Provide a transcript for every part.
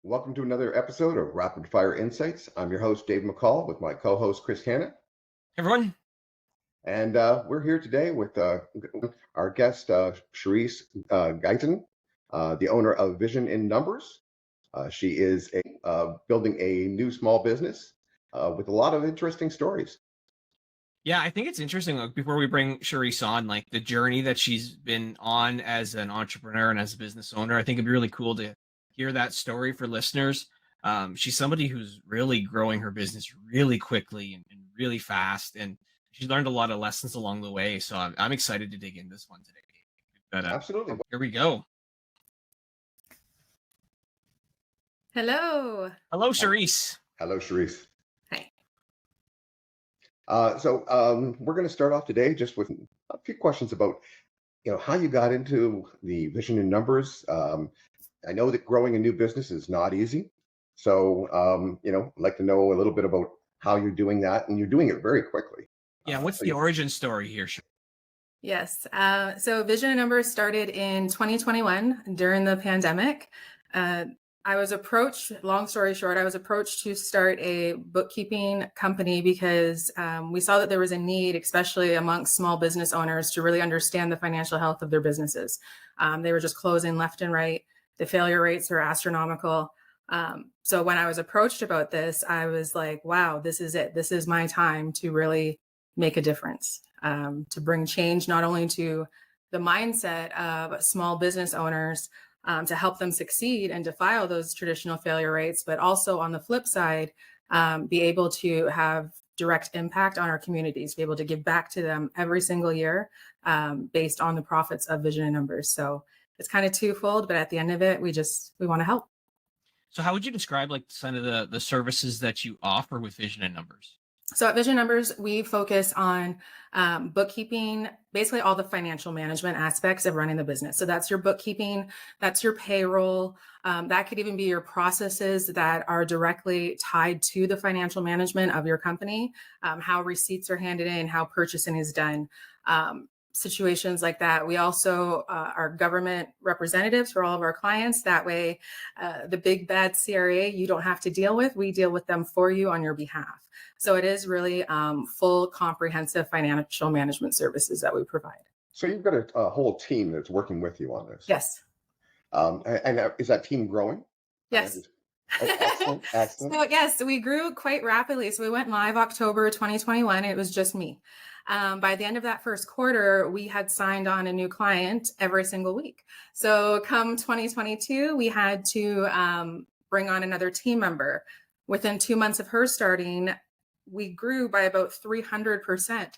Welcome to another episode of Rapid Fire Insights. I'm your host, Dave McCall, with my co-host, Chris Hanna. Everyone. And we're here today with our guest, Sharisse Guyton, the owner of Vision in Numbers. She is building a new small business with a lot of interesting stories. Yeah, I think it's interesting. Before we bring Sharisse on, the journey that she's been on as an entrepreneur and as a business owner, I think it'd be really cool to hear that story for listeners. She's somebody who's really growing her business really quickly and really fast, and she's learned a lot of lessons along the way. So I'm excited to dig into this one today. But, Absolutely. Here we go. Hello. Hello, Sharisse. Hello, Sharisse. Hi. We're going to start off today just with a few questions about, how you got into the Vision in Numbers. I know that growing a new business is not easy. So, I'd like to know a little bit about how you're doing that, and you're doing it very quickly. Yeah, what's the origin story here? Yes. So Vision and Numbers started in 2021 during the pandemic. I was approached, long story short, I was approached to start a bookkeeping company because we saw that there was a need, especially amongst small business owners, to really understand the financial health of their businesses. They were just closing left and right. The failure rates are astronomical. So when I was approached about this, I was like, wow, this is it. This is my time to really make a difference, to bring change not only to the mindset of small business owners, to help them succeed and defy those traditional failure rates, but also on the flip side, be able to have direct impact on our communities, be able to give back to them every single year based on the profits of Vision and Numbers. So it's kind of twofold, but at the end of it, we want to help. So how would you describe some of the services that you offer with Vision and Numbers? So at Vision Numbers, we focus on bookkeeping, basically all the financial management aspects of running the business. So that's your bookkeeping, that's your payroll. That could even be your processes that are directly tied to the financial management of your company, how receipts are handed in, how purchasing is done. Situations like that. We also are government representatives for all of our clients. That way, the big bad CRA you don't have to deal with, we deal with them for you on your behalf. So it is really full comprehensive financial management services that we provide. So you've got a whole team that's working with you on this. Yes. And is that team growing? Yes. Excellent. So yes, we grew quite rapidly. So we went live October 2021. It was just me. By the end of that first quarter, we had signed on a new client every single week. So come 2022, we had to bring on another team member. Within 2 months of her starting, we grew by about 300%.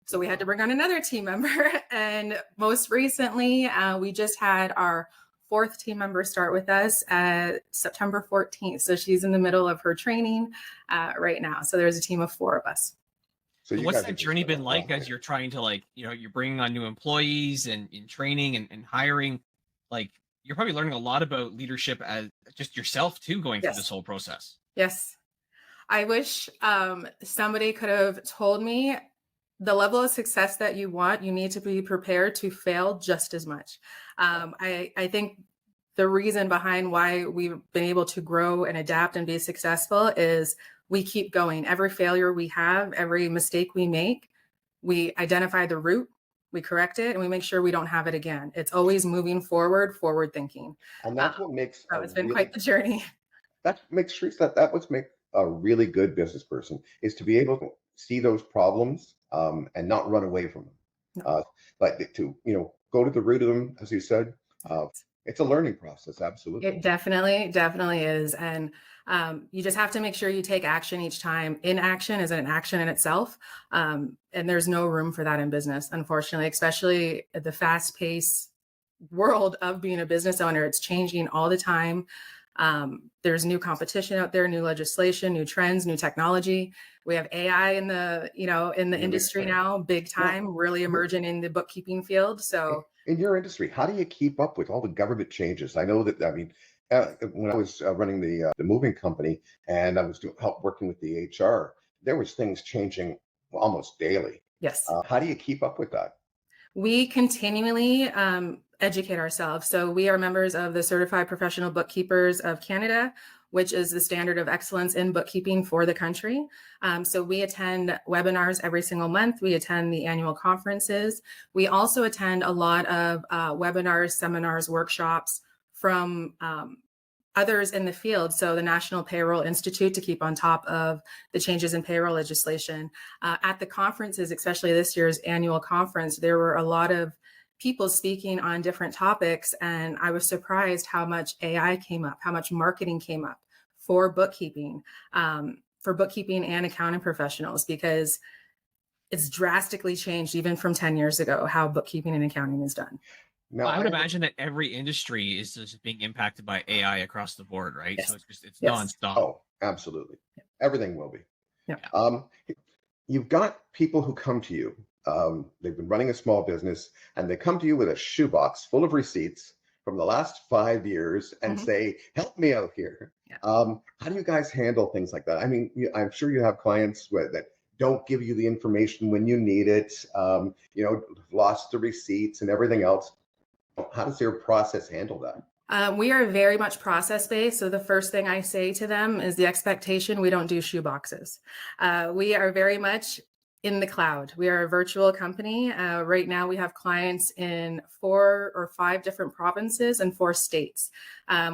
So we had to bring on another team member. And most recently, we just had our fourth team member start with us at September 14th. So she's in the middle of her training right now. So there's a team of 4 of us. So what's that journey been like as you're trying to you're bringing on new employees and in training and hiring? You're probably learning a lot about leadership as just yourself too, going through this whole process. Yes. I wish somebody could have told me the level of success that you want, you need to be prepared to fail just as much. I think the reason behind why we've been able to grow and adapt and be successful is we keep going. Every failure we have, every mistake we make, we identify the root, we correct it, and we make sure we don't have it again. It's always moving forward thinking. And that's what makes it's been quite the journey. That makes that what's make a really good business person is to be able to see those problems and not run away from them. No. But to go to the root of them, as you said. It's a learning process. Absolutely. It definitely is. And you just have to make sure you take action each time. Inaction is an action in itself. And there's no room for that in business, unfortunately, especially at the fast paced world of being a business owner. It's changing all the time. There's new competition out there, new legislation, new trends, new technology. We have AI in the industry now, big time, really emerging in the bookkeeping field. So in your industry, how do you keep up with all the government changes? I know that, when I was running the moving company and I was working with the HR, there was things changing almost daily. Yes. How do you keep up with that? We continually educate ourselves. So we are members of the Certified Professional Bookkeepers of Canada, which is the standard of excellence in bookkeeping for the country. So we attend webinars every single month. We attend the annual conferences. We also attend a lot of webinars, seminars, workshops from others in the field. So the National Payroll Institute, to keep on top of the changes in payroll legislation. At the conferences, especially this year's annual conference, there were a lot of people speaking on different topics. And I was surprised how much AI came up, how much marketing came up for bookkeeping and accounting professionals, because it's drastically changed even from 10 years ago, how bookkeeping and accounting is done. Well, I would imagine that every industry is just being impacted by AI across the board, right? Yes. So it's Yes. nonstop. Oh, absolutely. Everything will be. Yeah. You've got people who come to you. They've been running a small business, and they come to you with a shoebox full of receipts from the last 5 years and say, "Help me out here." Yeah. How do you guys handle things like that? I mean, I'm sure you have clients that don't give you the information when you need it. Lost the receipts and everything else. How does your process handle that? We are very much process based. So the first thing I say to them is the expectation: we don't do shoe boxes. We are very much in the cloud. We are a virtual company. Right now we have clients in 4 or 5 different provinces and 4 states.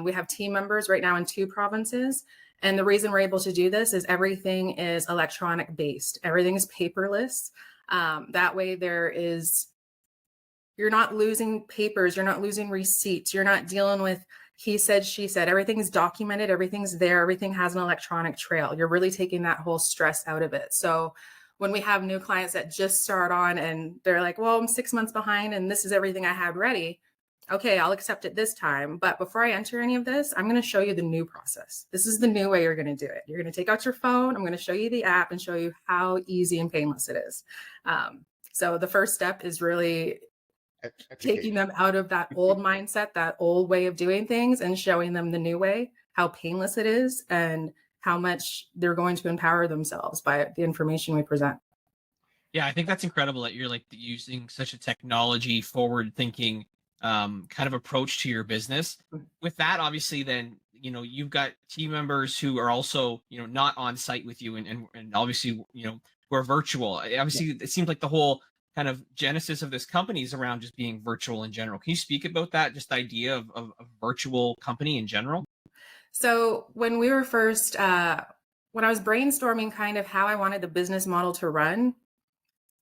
We have team members right now in 2 provinces. And the reason we're able to do this is everything is electronic based. Everything is paperless. That way you're not losing papers, you're not losing receipts, you're not dealing with he said, she said. Everything's documented, everything's there, everything has an electronic trail. You're really taking that whole stress out of it. So when we have new clients that just start on and they're like, well, I'm 6 months behind and this is everything I had ready. Okay, I'll accept it this time. But before I enter any of this, I'm going to show you the new process. This is the new way you're going to do it. You're going to take out your phone. I'm going to show you the app and show you how easy and painless it is. So the first step is really taking them out of that old mindset, that old way of doing things, and showing them the new way, how painless it is and how much they're going to empower themselves by the information we present. Yeah, I think that's incredible that you're like using such a technology forward thinking kind of approach to your business. With that, obviously, then you've got team members who are also not on site with you, and obviously who are virtual. Obviously, it seems like the whole kind of genesis of this company is around just being virtual in general. Can you speak about that, just the idea of a virtual company in general? So when we were first, when I was brainstorming kind of how I wanted the business model to run,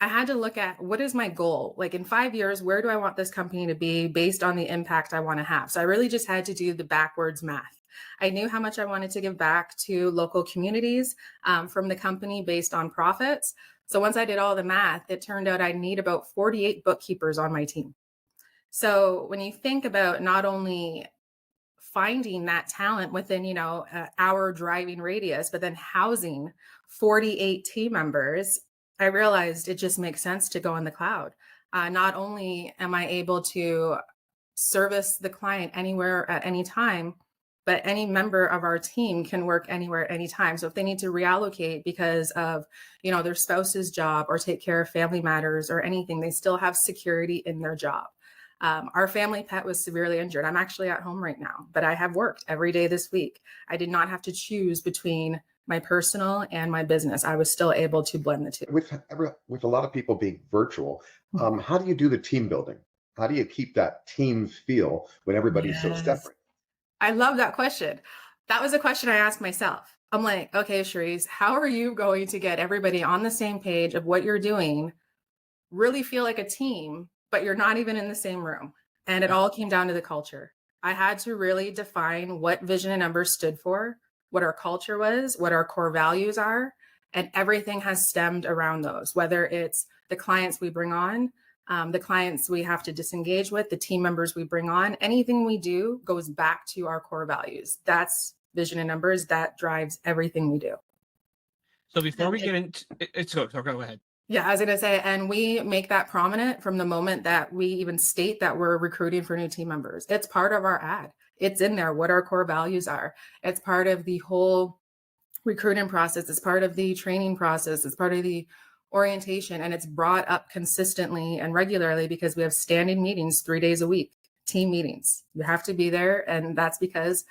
I had to look at what is my goal? Like in 5 years, where do I want this company to be based on the impact I want to have? So I really just had to do the backwards math. I knew how much I wanted to give back to local communities from the company based on profits. So once I did all the math, it turned out I need about 48 bookkeepers on my team. So when you think about not only finding that talent within, an hour driving radius, but then housing 48 team members, I realized it just makes sense to go in the cloud. Not only am I able to service the client anywhere at any time, but any member of our team can work anywhere, anytime. So if they need to reallocate because of, their spouse's job or take care of family matters or anything, they still have security in their job. Our family pet was severely injured. I'm actually at home right now, but I have worked every day this week. I did not have to choose between my personal and my business. I was still able to blend the two. With a lot of people being virtual, how do you do the team building? How do you keep that team feel when everybody's so separate? I love that question. That was a question I asked myself. I'm like, okay, Sharisse, how are you going to get everybody on the same page of what you're doing, really feel like a team, but you're not even in the same room? And it all came down to the culture. I had to really define what Vision and Numbers stood for, what our culture was, what our core values are, and everything has stemmed around those, whether it's the clients we bring on, the clients we have to disengage with, the team members we bring on, anything we do goes back to our core values. That's Vision and Numbers. That drives everything we do. So before we get into it, go ahead. Yeah, I was going to say, and we make that prominent from the moment that we even state that we're recruiting for new team members. It's part of our ad. It's in there, what our core values are. It's part of the whole recruiting process. It's part of the training process. It's part of the orientation, and it's brought up consistently and regularly because we have standing meetings 3 days a week, team meetings. You have to be there, and that's because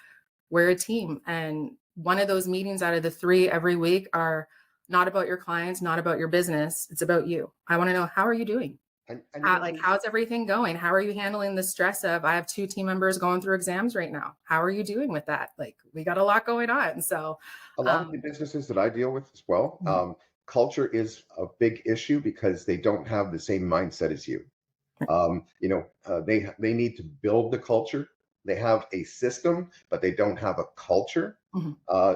we're a team. And one of those meetings out of the 3 every week are not about your clients, not about your business. It's about you. I want to know, how are you doing? How's everything going? How are you handling the stress of, I have 2 team members going through exams right now. How are you doing with that? Like, we got a lot going on. So a lot of the businesses that I deal with as well, culture is a big issue because they don't have the same mindset as you. They need to build the culture. They have a system, but they don't have a culture.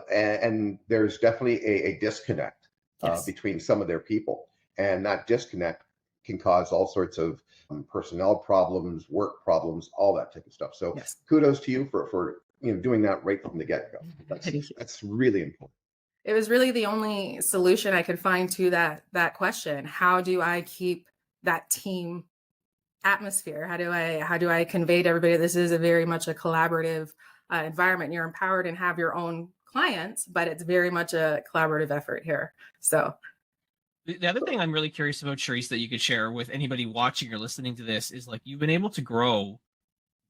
And there's definitely a disconnect between some of their people. And that disconnect can cause all sorts of personnel problems, work problems, all that type of stuff. So kudos to you for doing that right from the get-go. That's really important. It was really the only solution I could find to that question. How do I keep that team atmosphere? How do I convey to everybody this is a very much a collaborative environment? You're empowered and have your own clients, but it's very much a collaborative effort here. So the other thing I'm really curious about, Sharisse, that you could share with anybody watching or listening to this is, like, you've been able to grow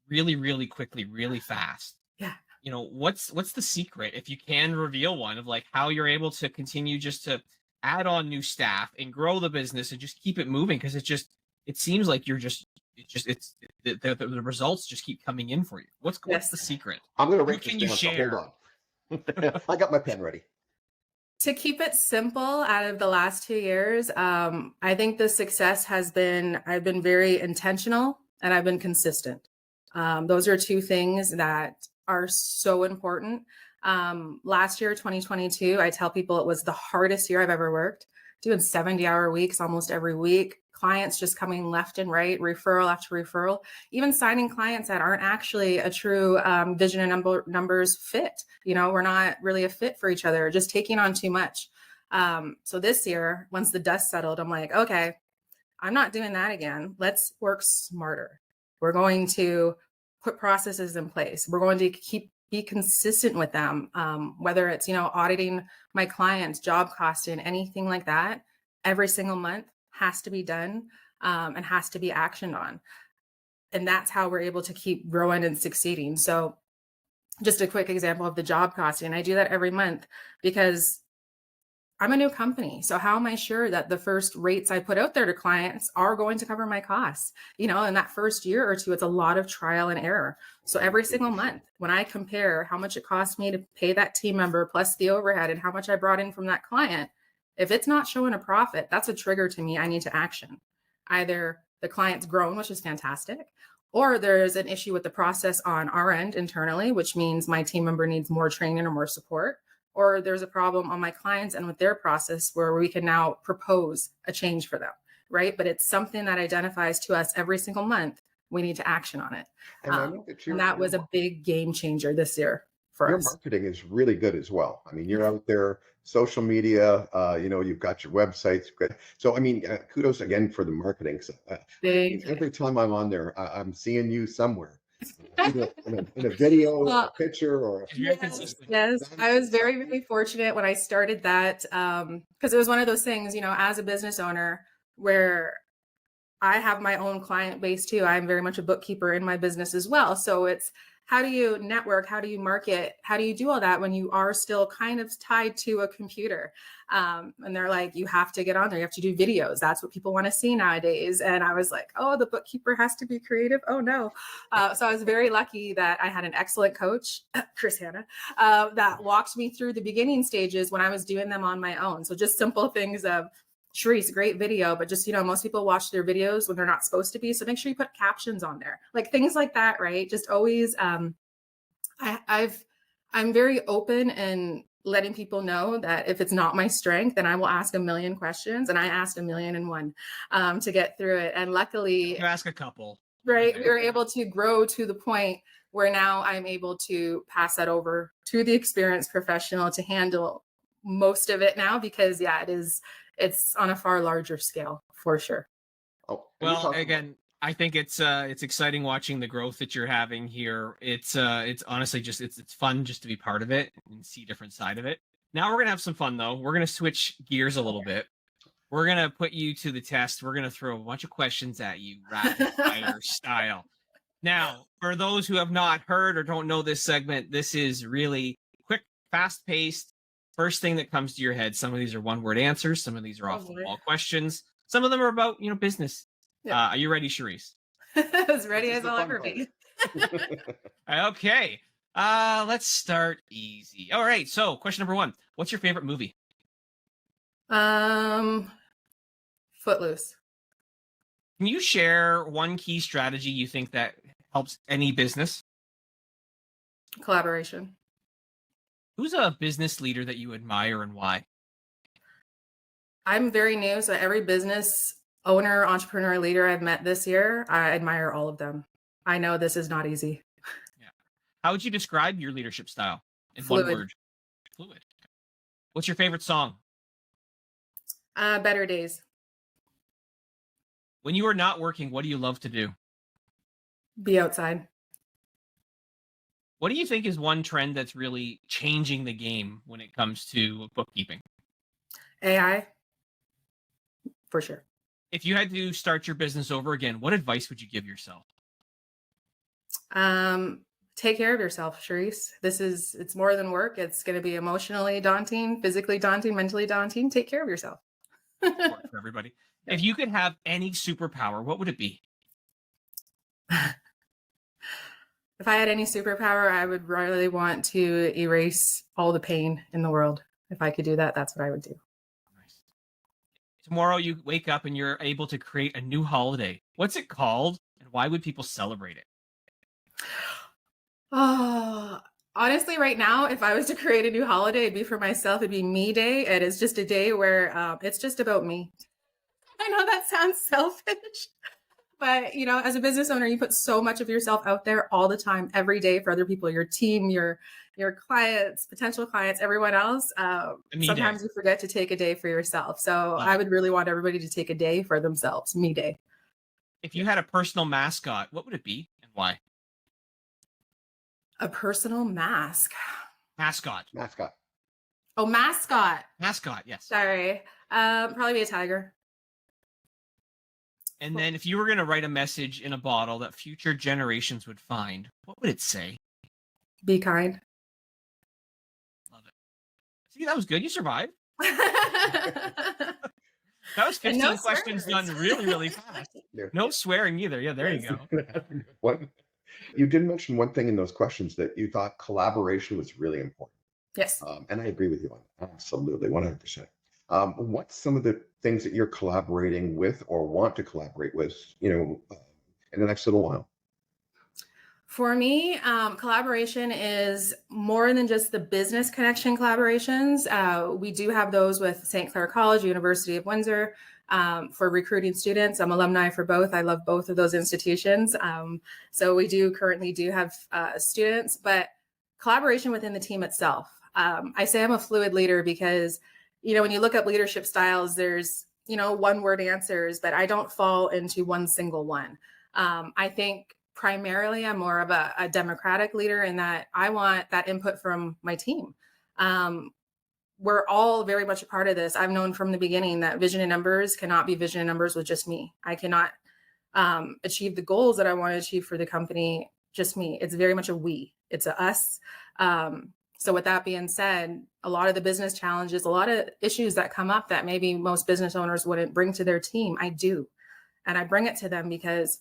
really, really quickly, really fast. Yeah. What's the secret, if you can reveal one, of like how you're able to continue just to add on new staff and grow the business and just keep it moving? Because it seems like the results just keep coming in for you. What's the secret? I'm going to write Can this you down, so share? hold on. I got my pen ready. To keep it simple, out of the last 2 years, I think the success has been, I've been very intentional and I've been consistent. Those are 2 things that are so important. Last year, 2022, I tell people it was the hardest year I've ever worked, doing 70-hour weeks almost every week. Clients just coming left and right, referral after referral, even signing clients that aren't actually a true vision and numbers fit. We're not really a fit for each other, just taking on too much. So this year, once the dust settled, I'm like, okay, I'm not doing that again. Let's work smarter. We're going to put processes in place. We're going to be consistent with them, whether it's, auditing my clients, job costing, anything like that. Every single month has to be done and has to be actioned on. And that's how we're able to keep growing and succeeding. So just a quick example of the job costing. I do that every month because I'm a new company. So how am I sure that the first rates I put out there to clients are going to cover my costs? In that first year or 2, it's a lot of trial and error. So every single month, when I compare how much it cost me to pay that team member plus the overhead and how much I brought in from that client, if it's not showing a profit, that's a trigger to me. I need to action. Either the client's grown, which is fantastic, or there's an issue with the process on our end internally, which means my team member needs more training or more support, or there's a problem on my clients and with their process where we can now propose a change for them, right? But it's something that identifies to us every single month. We need to action on it. And I know and that was a big game changer this year for your us. Marketing is really good as well. I mean, you're out there, social media, you've got your websites. So, kudos again for the marketing. So, every time I'm on there, I'm seeing you somewhere. in a video, a picture, or yes. I was very, very fortunate when I started that because it was one of those things, as a business owner where I have my own client base too. I'm very much a bookkeeper in my business as well. So it's, how do you network? How do you market? How do you do all that when you are still kind of tied to a computer? And they're like, you have to get on there. You have to do videos. That's what people want to see nowadays. And I was like, oh, the bookkeeper has to be creative. Oh, no. So I was very lucky that I had an excellent coach, Chris Hanna, that walked me through the beginning stages when I was doing them on my own. So just simple things of, Sharisse, great video, but just, most people watch their videos when they're not supposed to be. So make sure you put captions on there, like things like that, right? Just always, I'm very open and letting people know that if it's not my strength, then I will ask a million questions. And I asked 1,000,001 to get through it. And luckily, you ask a couple, right? We were able to grow to the point where now I'm able to pass that over to the experienced professional to handle most of it now, because it's on a far larger scale for sure. Oh, well, again, I think it's exciting watching the growth that you're having here. It's honestly just it's fun just to be part of it and see a different side of it. Now we're gonna have some fun though. We're gonna switch gears a little bit. We're going to put you to the test. We're going to throw a bunch of questions at you, rapid fire style. Now, for those who have not heard or don't know this segment, this is really quick, fast-paced. First thing that comes to your head. Some of these are one-word answers. Some of these are off-the-wall questions. Some of them are about, business. Are you ready, Sharisse? As ready as I'll ever be. Okay. Let's start easy. All right. So, question number 1. What's your favorite movie? Footloose. Can you share one key strategy you think that helps any business? Collaboration. Who's a business leader that you admire and why? I'm very new, so every business owner, entrepreneur, leader I've met this year, I admire all of them. I know this is not easy. Yeah. How would you describe your leadership style in Fluid. one word? Fluid. What's your favorite song? Better Days. When you are not working, what do you love to do? Be outside. What do you think is one trend that's really changing the game when it comes to bookkeeping? AI. For sure. If you had to start your business over again, what advice would you give yourself? Take care of yourself, Sharisse. It's more than work. It's going to be emotionally daunting, physically daunting, mentally daunting. Take care of yourself. Work for everybody. Yeah. If you could have any superpower, what would it be? If I had any superpower, I would really want to erase all the pain in the world. If I could do that, that's what I would do. Nice. Tomorrow you wake up and you're able to create a new holiday. What's it called and why would people celebrate it? Oh, honestly, right now, if I was to create a new holiday, it'd be for myself. It'd be Me Day. And it's just a day where it's just about me. I know that sounds selfish, but as a business owner, you put so much of yourself out there all the time, every day for other people, your team, your clients, potential clients, everyone else. Sometimes you forget to take a day for yourself. So I would really want everybody to take a day for themselves. Me Day. If you had a personal mascot, what would it be and why? A personal mascot. Oh, mascot. Mascot, yes. Sorry. Probably be a tiger. And then if you were going to write a message in a bottle that future generations would find, what would it say? Be kind. Love it. See, that was good. You survived. That was 15 questions done really, really fast. No swearing either. Yeah, there you go. You did mention one thing in those questions that you thought collaboration was really important. Yes. And I agree with you on that. Absolutely, 100%. What's some of the things that you're collaborating with or want to collaborate with, in the next little while? For me, collaboration is more than just the business connection collaborations. We do have those with St. Clair College, University of Windsor, for recruiting students. I'm alumni for both. I love both of those institutions. So we currently have students, but collaboration within the team itself. I say I'm a fluid leader because, when you look up leadership styles, there's, one word answers, but I don't fall into one single one. I think primarily I'm more of a democratic leader in that I want that input from my team. We're all very much a part of this. I've known from the beginning that vision and numbers cannot be vision and numbers with just me. I cannot achieve the goals that I want to achieve for the company, just me. It's very much a we. It's a us. So with that being said, a lot of the business challenges, a lot of issues that come up that maybe most business owners wouldn't bring to their team, I do. And I bring it to them because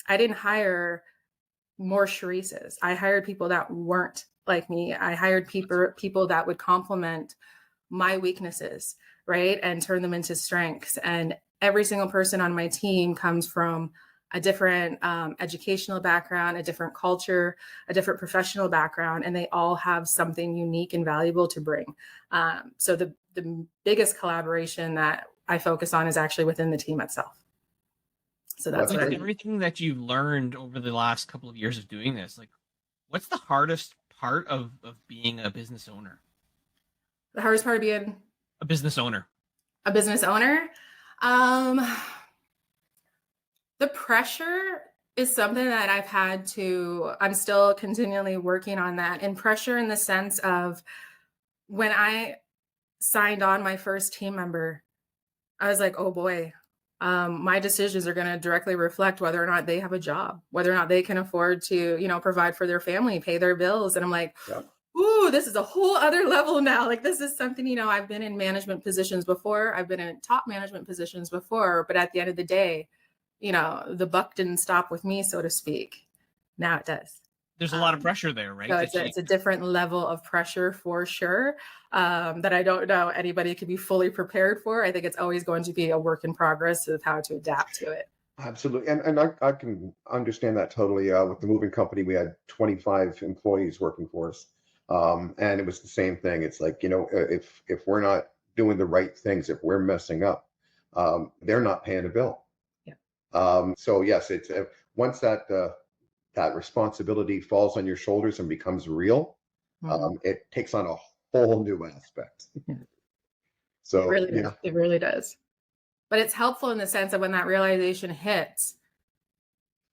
I didn't hire more Sharisses. I hired people that weren't like me. I hired people that would complement my weaknesses, right? And turn them into strengths. And every single person on my team comes from a different educational background, a different culture, a different professional background, and they all have something unique and valuable to bring. So the biggest collaboration that I focus on is actually within the team itself. So that's everything that you've learned over the last couple of years of doing this. Like, what's the hardest part of being a business owner? The hardest part of being a business owner. A business owner. The pressure is something that I'm still continually working on that. And pressure in the sense of when I signed on my first team member, I was like, oh boy, my decisions are going to directly reflect whether or not they have a job, whether or not they can afford to, provide for their family, pay their bills. And I'm like, Yeah. ooh, this is a whole other level now. Like, this is something, I've been in management positions before. I've been in top management positions before. But at the end of the day, the buck didn't stop with me, so to speak. Now it does. There's a lot of pressure there, right? So it's a different level of pressure for sure, that I don't know anybody could be fully prepared for. I think it's always going to be a work in progress of how to adapt to it. Absolutely. And I can understand that totally. With the moving company, we had 25 employees working for us. And it was the same thing. It's like, if we're not doing the right things, if we're messing up, they're not paying a bill. Yeah. So yes, it's once that responsibility falls on your shoulders and becomes real, it takes on a whole new aspect. So it really does. But it's helpful in the sense that when that realization hits,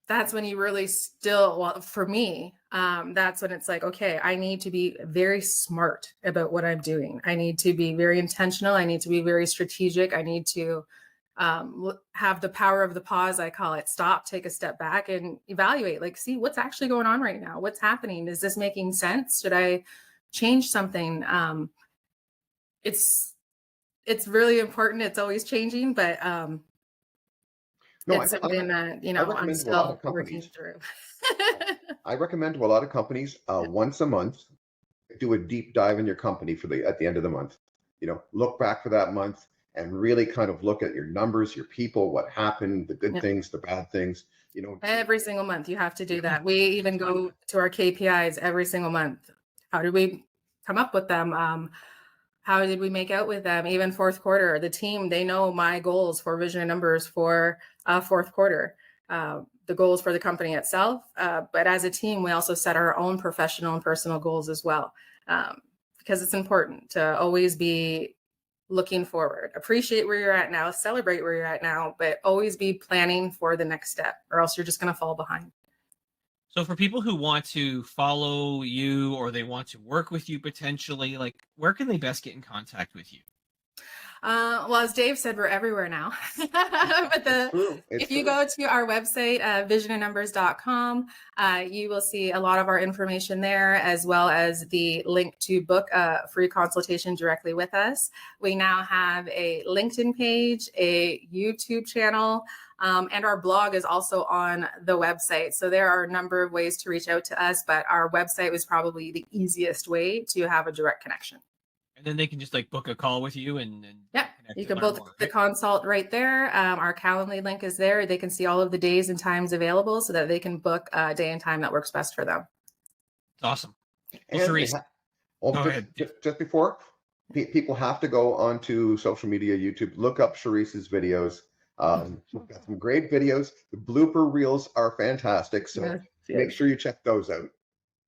that's when you really well, for me, that's when it's like, okay, I need to be very smart about what I'm doing. I need to be very intentional. I need to be very strategic. I need to have the power of the pause, I call it. Stop, take a step back and evaluate, like, see what's actually going on right now. What's happening? Is this making sense? Should I change something? It's really important. It's always changing, but it's something that, I'm still working through. I recommend to a lot of companies, once a month, do a deep dive in your company at the end of the month. Look back for that month and really kind of look at your numbers, your people, what happened, the good things, the bad things. Every single month you have to do that. We even go to our KPIs every single month. How did we come up with them? How did we make out with them? Even fourth quarter, the team, they know my goals for vision and numbers for fourth quarter, the goals for the company itself. But as a team, we also set our own professional and personal goals as well, because it's important to always be looking forward, appreciate where you're at now, celebrate where you're at now, but always be planning for the next step, or else you're just going to fall behind. So for people who want to follow you or they want to work with you potentially, like, where can they best get in contact with you? Well, as Dave said, we're everywhere now. But if you go to our website, visionandnumbers.com, you will see a lot of our information there, as well as the link to book a free consultation directly with us. We now have a LinkedIn page, a YouTube channel, and our blog is also on the website. So there are a number of ways to reach out to us, but our website was probably the easiest way to have a direct connection. And then they can just like book a call with you and yeah, you can book the consult right there. Our Calendly link is there. They can see all of the days and times available so that they can book a day and time that works best for them. It's awesome. Well, Sharisse, go ahead. Just before, people have to go onto social media, YouTube, look up Sharisse's videos. We've got some great videos. The blooper reels are fantastic. So make sure you check those out.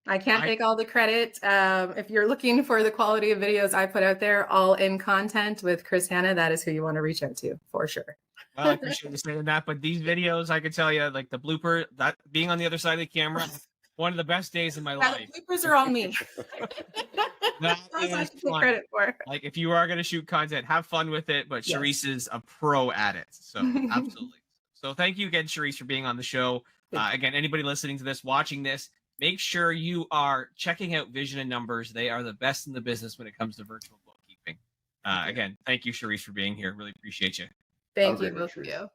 I can't take all the credit. If you're looking for the quality of videos I put out there, all in content with Chris Hanna, that is who you want to reach out to for sure. Well, I appreciate you saying that, but these videos, I can tell you, like the blooper, that being on the other side of the camera, one of the best days of my life. The bloopers are on me. That is fun. Credit for. Like, if you are going to shoot content, have fun with it, but Sharisse is a pro at it. So absolutely. So thank you again, Sharisse, for being on the show. Again, anybody listening to this, watching this, make sure you are checking out Vision and Numbers. They are the best in the business when it comes to virtual bookkeeping. Again, thank you, Sharisse, for being here. Really appreciate you. Thank you, both of you.